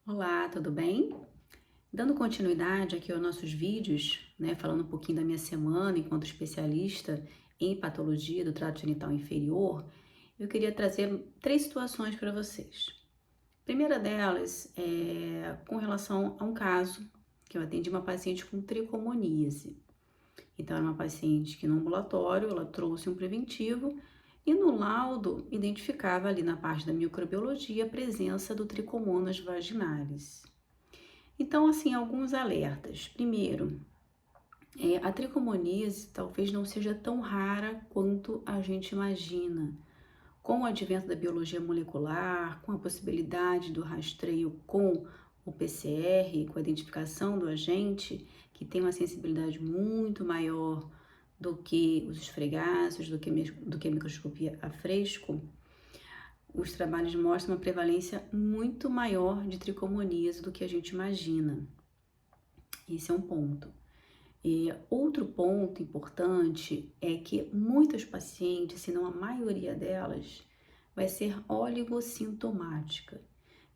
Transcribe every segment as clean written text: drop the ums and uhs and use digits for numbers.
Olá, tudo bem? Dando continuidade aqui aos nossos vídeos, falando um pouquinho da minha semana enquanto especialista em patologia do trato genital inferior, eu queria trazer três situações para vocês. A primeira delas é com relação a um caso que eu atendi uma paciente com tricomoníase. Então, era uma paciente que no ambulatório ela trouxe um preventivo e no laudo identificava ali na parte da microbiologia a presença do Trichomonas vaginalis. Então, assim, alguns alertas. Primeiro, a tricomoníase talvez não seja tão rara quanto a gente imagina. Com o advento da biologia molecular, com a possibilidade do rastreio com o PCR, com a identificação do agente, que tem uma sensibilidade muito maior do que os esfregaços, do que a microscopia a fresco, os trabalhos mostram uma prevalência muito maior de tricomoníase do que a gente imagina. Esse é um ponto. E outro ponto importante é que muitas pacientes, se não a maioria delas, vai ser oligossintomática.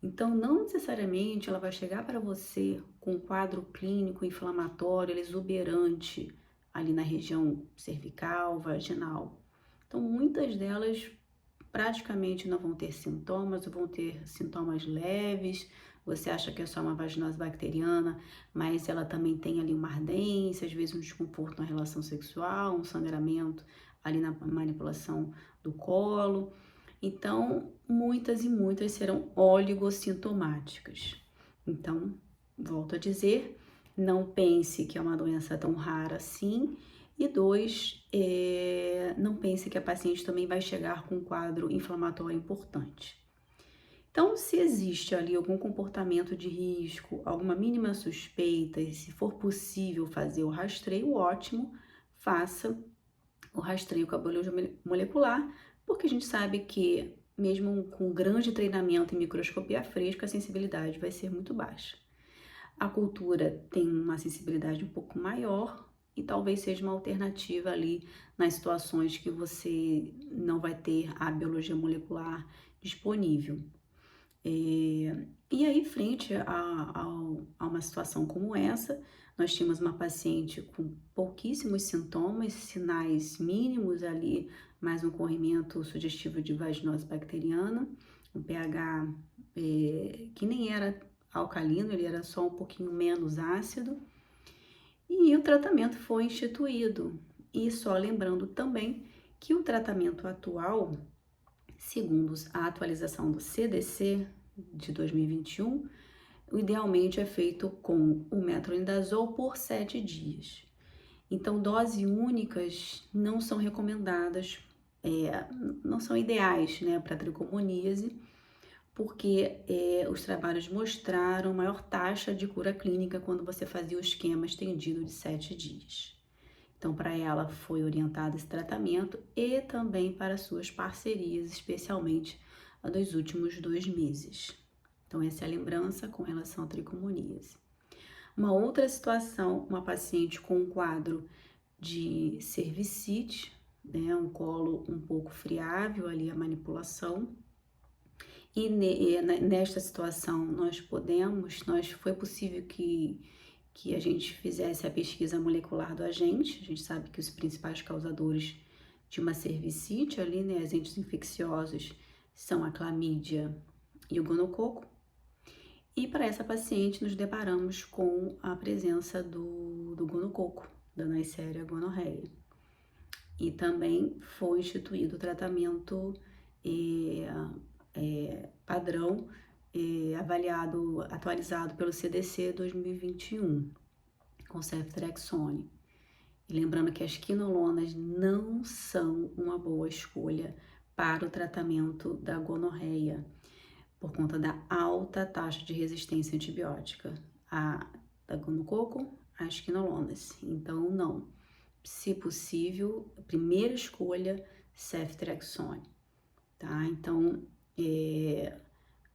Então, não necessariamente ela vai chegar para você com um quadro clínico inflamatório, exuberante, ali na região cervical, vaginal. Então, muitas delas praticamente não vão ter sintomas, ou vão ter sintomas leves. Você acha que é só uma vaginose bacteriana, mas ela também tem ali uma ardência, às vezes um desconforto na relação sexual, um sangramento ali na manipulação do colo. Então, muitas e muitas serão oligossintomáticas. Então, volto a dizer, não pense que é uma doença tão rara assim. E dois, não pense que a paciente também vai chegar com um quadro inflamatório importante. Então, se existe ali algum comportamento de risco, alguma mínima suspeita, e se for possível fazer o rastreio, ótimo, faça o rastreio com a biologia molecular, porque a gente sabe que, mesmo com grande treinamento em microscopia fresca, a sensibilidade vai ser muito baixa. A cultura tem uma sensibilidade um pouco maior e talvez seja uma alternativa ali nas situações que você não vai ter a biologia molecular disponível. E aí, frente a uma situação como essa, nós tínhamos uma paciente com pouquíssimos sintomas, sinais mínimos ali, mais um corrimento sugestivo de vaginose bacteriana, um pH que nem era alcalino, ele era só um pouquinho menos ácido, e o tratamento foi instituído. E só lembrando também que o tratamento atual, segundo a atualização do CDC de 2021, idealmente é feito com o metronidazol por 7 dias. Então, doses únicas não são recomendadas, não são ideais, para tricomoníase, porque os trabalhos mostraram maior taxa de cura clínica quando você fazia o esquema estendido de 7 dias. Então, para ela foi orientado esse tratamento e também para suas parcerias, especialmente a dos últimos 2 meses. Então, essa é a lembrança com relação à tricomoníase. Uma outra situação, uma paciente com um quadro de cervicite, um colo um pouco friável ali a manipulação. E nesta situação foi possível que a gente fizesse a pesquisa molecular do agente. A gente sabe que os principais causadores de uma cervicite ali, agentes infecciosos, são a clamídia e o gonococo. E para essa paciente nos deparamos com a presença do gonococo, da Neisseria gonorreia. E também foi instituído o tratamento padrão, atualizado pelo CDC 2021, com ceftriaxone. E lembrando que as quinolonas não são uma boa escolha para o tratamento da gonorreia, por conta da alta taxa de resistência antibiótica, da gonococo, as quinolonas. Então, não. Se possível, a primeira escolha, ceftriaxone, tá? Então,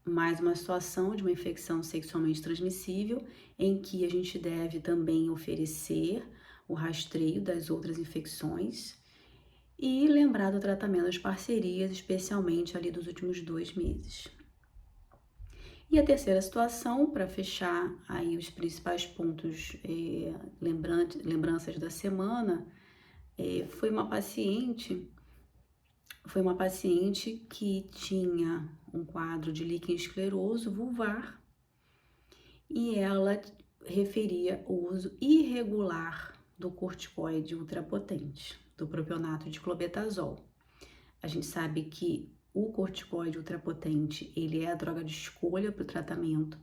mais uma situação de uma infecção sexualmente transmissível, em que a gente deve também oferecer o rastreio das outras infecções e lembrar do tratamento das parcerias, especialmente ali dos últimos 2 meses. E a terceira situação, para fechar aí os principais pontos, lembranças da semana, foi uma paciente que tinha um quadro de líquen escleroso vulvar e ela referia o uso irregular do corticoide ultrapotente, do propionato de clobetasol. A gente sabe que o corticoide ultrapotente, ele é a droga de escolha para o tratamento,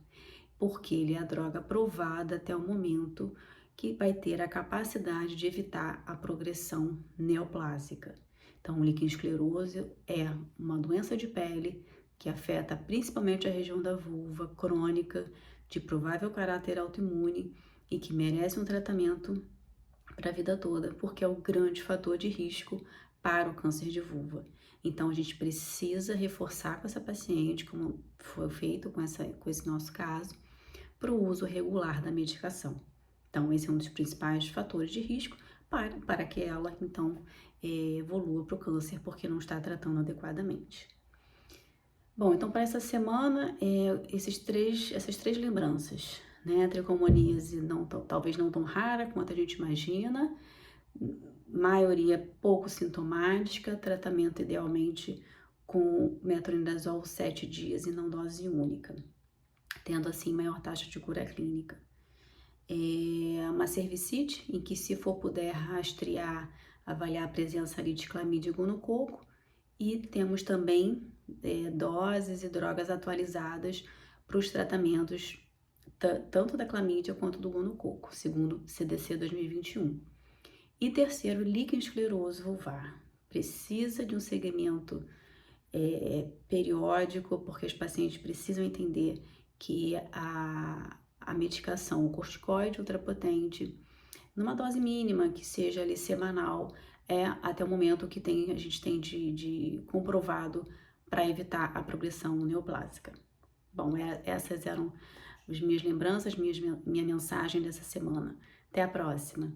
porque ele é a droga aprovada até o momento que vai ter a capacidade de evitar a progressão neoplásica. Então, o líquen escleroso é uma doença de pele que afeta principalmente a região da vulva, crônica, de provável caráter autoimune e que merece um tratamento para a vida toda, porque é o grande fator de risco para o câncer de vulva. Então, a gente precisa reforçar com essa paciente, como foi feito com esse nosso caso, para o uso regular da medicação. Então, esse é um dos principais fatores de risco para que ela, então, evolua para o câncer, porque não está tratando adequadamente. Bom, então, para essa semana, essas três lembranças, né? A tricomoníase talvez não tão rara quanto a gente imagina, maioria pouco sintomática, tratamento idealmente com metronidazol 7 dias e não dose única, tendo assim maior taxa de cura clínica. Uma cervicite, em que se for puder rastrear, avaliar a presença ali de clamídia e gonococo, e temos também doses e drogas atualizadas para os tratamentos tanto da clamídia quanto do gonococo, segundo CDC 2021. E terceiro, líquen escleroso vulvar. Precisa de um segmento periódico, porque os pacientes precisam entender que a medicação, o corticoide ultrapotente, numa dose mínima, que seja ali semanal, até o momento que a gente tem de comprovado para evitar a progressão neoplásica. Bom, essas eram as minhas lembranças, minha mensagem dessa semana. Até a próxima!